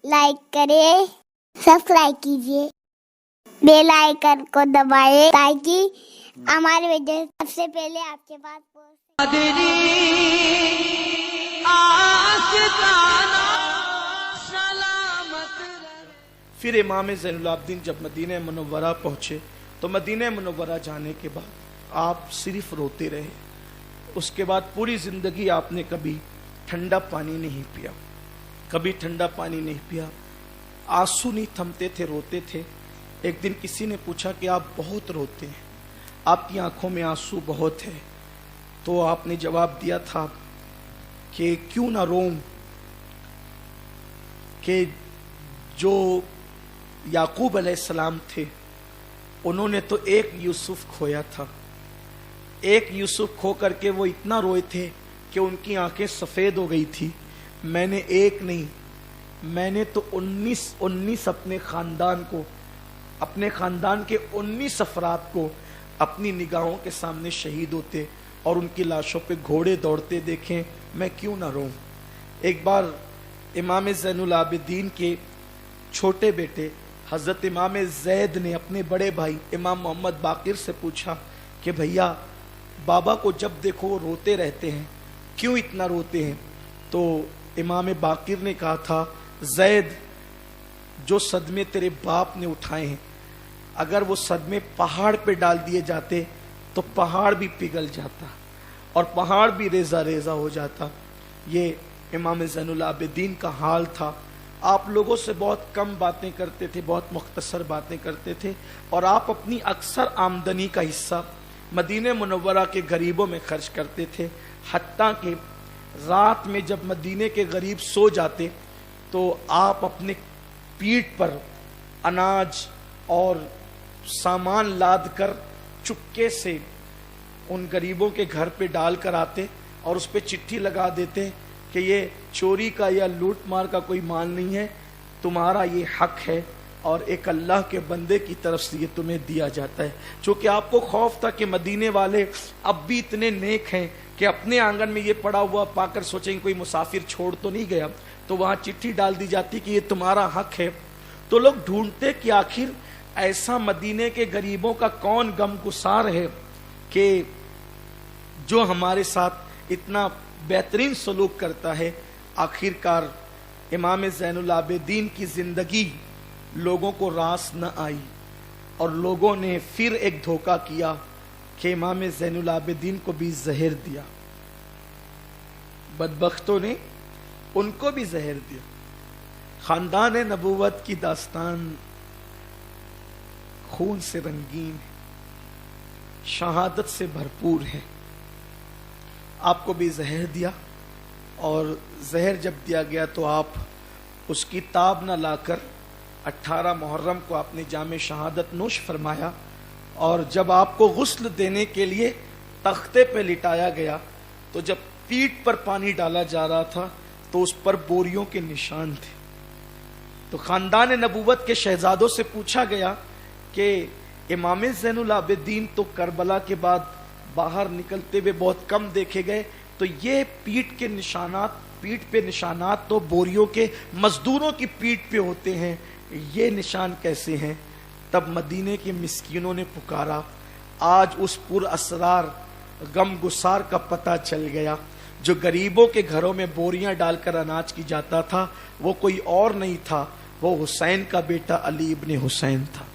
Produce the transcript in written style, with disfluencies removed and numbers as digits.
Like करें, subscribe कीजिए, bell icon को दबाएं ताकि हमारे वीडियो सबसे पहले आपके पास फिर इमाम ज़ैनुल आबिदीन जब मदीने मुनव्वरा पहुंचे तो मदीने मुनव्वरा जाने के बाद आप सिर्फ रोते रहे। उसके बाद पूरी जिंदगी आपने कभी ठंडा पानी नहीं पिया, कभी ठंडा पानी नहीं पिया, आंसू नहीं थमते थे, रोते थे। एक दिन किसी ने पूछा कि आप बहुत रोते हैं, आपकी आंखों में आंसू बहुत है। तो आपने जवाब दिया था कि क्यों ना रोऊं, कि जो याकूब अलैहिस्सलाम थे उन्होंने तो एक यूसुफ खोया था। एक यूसुफ खो करके वो इतना रोए थे कि उनकी आंखें सफ़ेद हो गई थी। मैंने एक नहीं, मैंने तो 19 अपने ख़ानदान को, अपने ख़ानदान के 19 अफराद को अपनी निगाहों के सामने शहीद होते और उनकी लाशों पे घोड़े दौड़ते देखें, मैं क्यों ना रोऊं। एक बार इमाम ज़ैनुल आबिदीन के छोटे बेटे हज़रत इमाम ज़ैद ने अपने बड़े भाई इमाम मोहम्मद बाक़िर से पूछा कि भैया, बाबा को जब देखो वो रोते रहते हैं, क्यों इतना रोते हैं। तो इमाम बाक़िर ने कहा था, ज़ैद, जो सदमे तेरे बाप ने उठाए हैं, अगर वो सदमे पहाड़ पे डाल दिए जाते तो पहाड़ भी पिघल जाता और पहाड़ भी रेजा रेजा हो जाता। ये इमाम ज़ैनुल आबिदीन का हाल था। आप लोगों से बहुत कम बातें करते थे, बहुत मुख्तसर बातें करते थे और आप अपनी अक्सर आमदनी का हिस्सा मदीने मुनव्वरा के गरीबों में खर्च करते थे। हत्ता कि रात में जब मदीने के गरीब सो जाते तो आप अपने पीठ पर अनाज और सामान लाद कर चुपके से उन गरीबों के घर पे डाल कर आते और उस पर चिट्ठी लगा देते कि ये चोरी का या लूट मार का कोई माल नहीं है, तुम्हारा ये हक है और एक अल्लाह के बंदे की तरफ से ये तुम्हें दिया जाता है। चूँकि आपको खौफ था कि मदीने वाले अब भी इतने नेक हैं कि अपने आंगन में ये पड़ा हुआ पाकर सोचेंगे कोई मुसाफिर छोड़ तो नहीं गया, तो वहाँ चिट्ठी डाल दी जाती कि ये तुम्हारा हक है। तो लोग ढूंढते कि आखिर ऐसा मदीने के गरीबों का कौन गमगुसार है कि जो हमारे साथ इतना बेहतरीन सलूक करता है। आखिरकार इमाम ज़ैनुल आबिदीन की ज़िंदगी लोगों को रास न आई और लोगों ने फिर एक धोखा किया कि इमाम ज़ैनुल आबिदीन को भी जहर दिया। बदबख्तों ने उनको भी जहर दिया। ख़ानदान नबूवत की दास्तान खून से रंगीन है, शहादत से भरपूर है। आपको भी जहर दिया और जहर जब दिया गया तो आप उसकी ताब न लाकर 18 मुहर्रम को आपने जामे शहादत नोश फरमाया और जब आपको गुस्ल देने के लिए तख्ते पे लिटाया गया तो जब पीठ पर पानी डाला जा रहा था तो उस पर बोरियों के निशान थे। तो ख़ानदान नबूवत के शहजादों से पूछा गया कि इमाम ज़ैनुल आबिदीन तो करबला के बाद बाहर निकलते हुए बहुत कम देखे गए, तो ये पीठ पे निशानात तो बोरियों के मजदूरों की पीठ पे होते हैं, ये निशान कैसे हैं। तब मदीने के मिस्कीनों ने पुकारा। आज उस पुर असरार गम गुसार का पता चल गया। जो गरीबों के घरों में बोरियां डालकर अनाज की जाता था वो कोई और नहीं था, वो हुसैन का बेटा अली इब्ने हुसैन था।